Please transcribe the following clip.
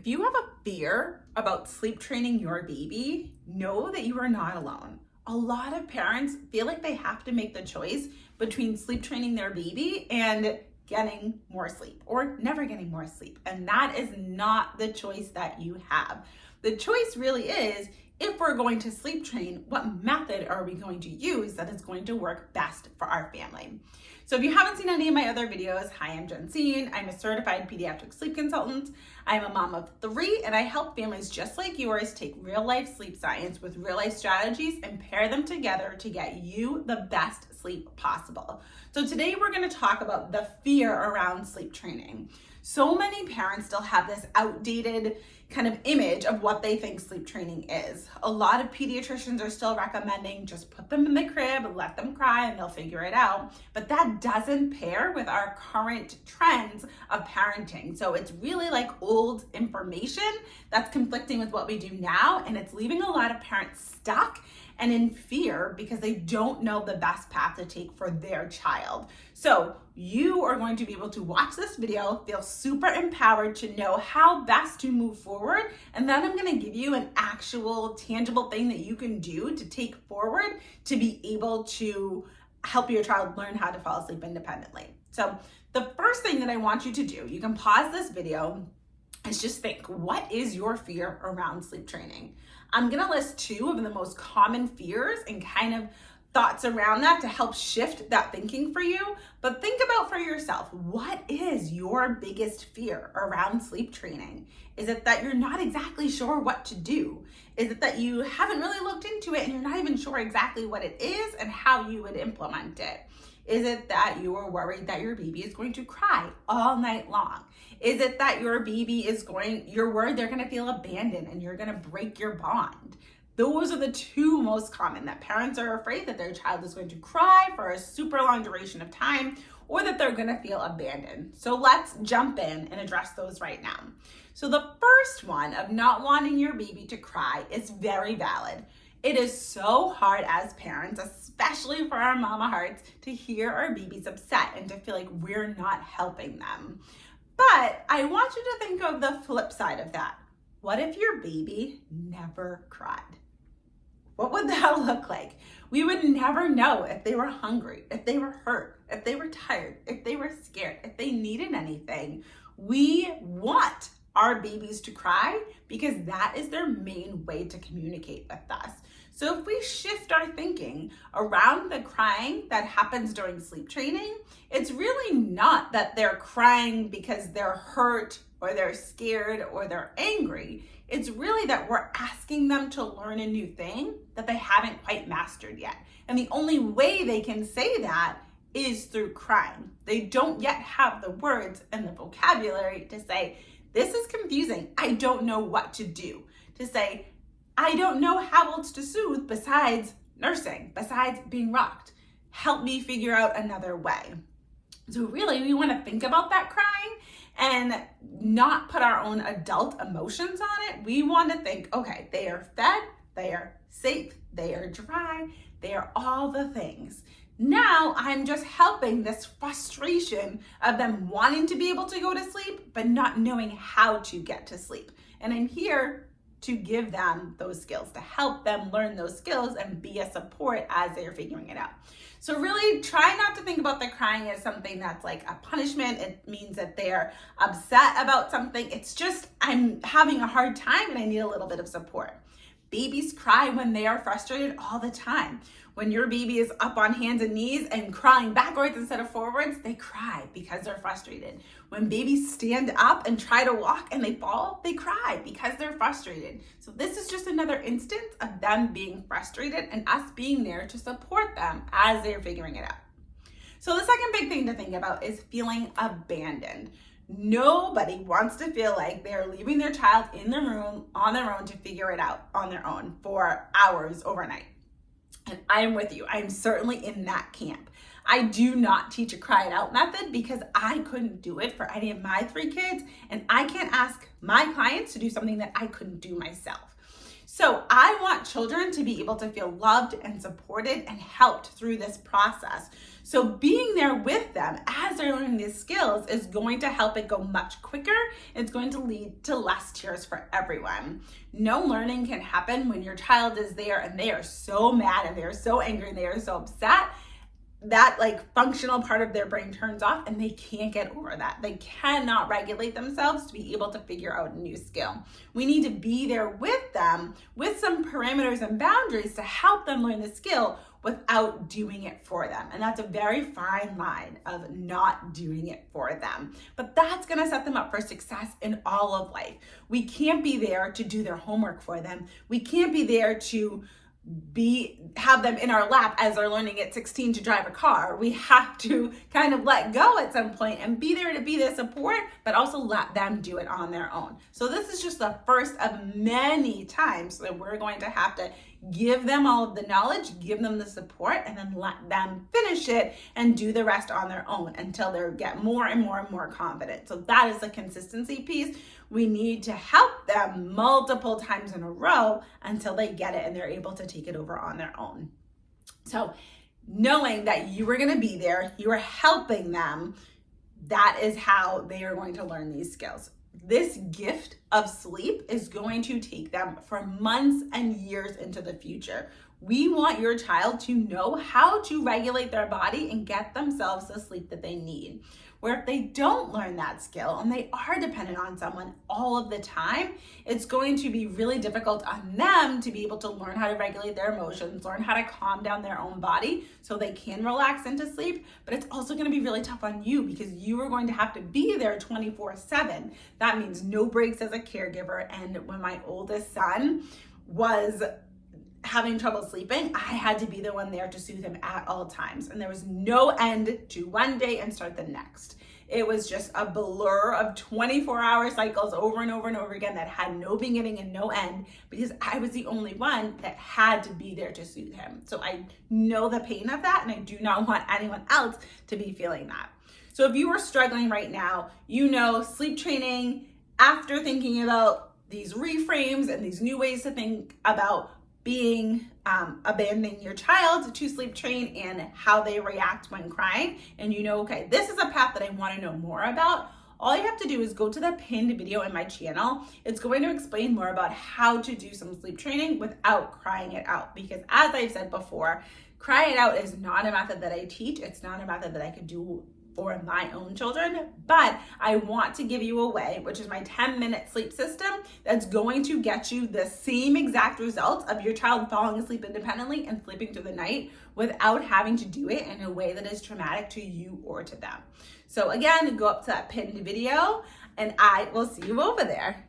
If you have a fear about sleep training your baby, know that you are not alone. A lot of parents feel like they have to make the choice between sleep training their baby and getting more sleep or never getting more sleep. And that is not the choice that you have. The choice really is, if we're going to sleep train, what method are we going to use that is going to work best for our family? So if you haven't seen any of my other videos, hi, I'm Jensine. I'm a certified pediatric sleep consultant. I'm a mom of 3, and I help families just like yours take real life sleep science with real life strategies and pair them together to get you the best sleep possible. So today we're going to talk about the fear around sleep training. So many parents still have this outdated kind of image of what they think sleep training is. A lot of pediatricians are still recommending just put them in the crib, let them cry, and they'll figure it out. But that doesn't pair with our current trends of parenting. So it's really like old information that's conflicting with what we do now, and it's leaving a lot of parents stuck and in fear because they don't know the best path to take for their child. So you are going to be able to watch this video, feel super empowered to know how best to move forward, and then I'm going to give you an actual tangible thing that you can do to take forward to be able to help your child learn how to fall asleep independently. So the first thing that I want you to do, you can pause this video, is just think, what is your fear around sleep training? I'm gonna list 2 of the most common fears and kind of thoughts around that to help shift that thinking for you. But think about for yourself, what is your biggest fear around sleep training? Is it that you're not exactly sure what to do? Is it that you haven't really looked into it and you're not even sure exactly what it is and how you would implement it? Is it that you are worried that your baby is going to cry all night long? Is it that your baby you're worried they're gonna feel abandoned and you're gonna break your bond? Those are the 2 most common, that parents are afraid that their child is going to cry for a super long duration of time or that they're gonna feel abandoned. So let's jump in and address those right now. So the first one of not wanting your baby to cry is very valid. It is so hard as parents, especially for our mama hearts, to hear our babies upset and to feel like we're not helping them. But I want you to think of the flip side of that. What if your baby never cried? What would that look like? We would never know if they were hungry, if they were hurt, if they were tired, if they were scared, if they needed anything. We want our babies to cry because that is their main way to communicate with us. So if we shift our thinking around the crying that happens during sleep training, it's really not that they're crying because they're hurt or they're scared or they're angry. It's really that we're asking them to learn a new thing that they haven't quite mastered yet. And the only way they can say that is through crying. They don't yet have the words and the vocabulary to say, this is confusing, I don't know what to do. To say, I don't know how else to soothe besides nursing, besides being rocked. Help me figure out another way. So really, we want to think about that crying and not put our own adult emotions on it. We want to think, okay, they are fed, they are safe, they are dry, they are all the things. Now I'm just helping this frustration of them wanting to be able to go to sleep, but not knowing how to get to sleep. And I'm here to give them those skills, to help them learn those skills and be a support as they're figuring it out. So really try not to think about the crying as something that's like a punishment. It means that they're upset about something. It's just, I'm having a hard time and I need a little bit of support. Babies cry when they are frustrated all the time. When your baby is up on hands and knees and crying backwards instead of forwards, they cry because they're frustrated. When babies stand up and try to walk and they fall, they cry because they're frustrated. So this is just another instance of them being frustrated and us being there to support them as they're figuring it out. So the second big thing to think about is feeling abandoned. Nobody wants to feel like they're leaving their child in the room on their own to figure it out on their own for hours overnight. And I'm with you. I'm certainly in that camp. I do not teach a cry it out method because I couldn't do it for any of my 3 kids, and I can't ask my clients to do something that I couldn't do myself. So I want children to be able to feel loved and supported and helped through this process. So being there with them as they're learning these skills is going to help it go much quicker. It's going to lead to less tears for everyone. No learning can happen when your child is there and they are so mad and they are so angry and they are so upset. That functional part of their brain turns off and they can't get over that. They cannot regulate themselves to be able to figure out a new skill. We need to be there with them with some parameters and boundaries to help them learn the skill without doing it for them. And that's a very fine line of not doing it for them. But that's gonna set them up for success in all of life. We can't be there to do their homework for them. We can't be there to have them in our lap as they're learning at 16 to drive a car. We have to kind of let go at some point and be there to be their support, but also let them do it on their own. So this is just the first of many times that we're going to have to give them all of the knowledge, give them the support, and then let them finish it and do the rest on their own until they get more and more and more confident. So that is the consistency piece. We need to help them multiple times in a row until they get it and they're able to take it over on their own. So knowing that you are going to be there, you are helping them, that is how they are going to learn these skills. This gift of sleep is going to take them for months and years into the future. We want your child to know how to regulate their body and get themselves the sleep that they need. Where if they don't learn that skill and they are dependent on someone all of the time, it's going to be really difficult on them to be able to learn how to regulate their emotions, learn how to calm down their own body so they can relax into sleep. But it's also going to be really tough on you because you are going to have to be there 24/7. That means no breaks as a caregiver. And when my oldest son was having trouble sleeping, I had to be the one there to soothe him at all times. And there was no end to one day and start the next. It was just a blur of 24-hour cycles over and over and over again that had no beginning and no end because I was the only one that had to be there to soothe him. So I know the pain of that, and I do not want anyone else to be feeling that. So if you are struggling right now, sleep training, after thinking about these reframes and these new ways to think about abandoning your child to sleep train and how they react when crying, and okay, this is a path that I want to know more about, all you have to do is go to the pinned video in my channel. It's going to explain more about how to do some sleep training without crying it out, because as I've said before, crying it out is not a method that I teach. It's not a method that I could do for my own children, but I want to give you a way, which is my 10-minute sleep system, that's going to get you the same exact results of your child falling asleep independently and sleeping through the night without having to do it in a way that is traumatic to you or to them. So again, go up to that pinned video and I will see you over there.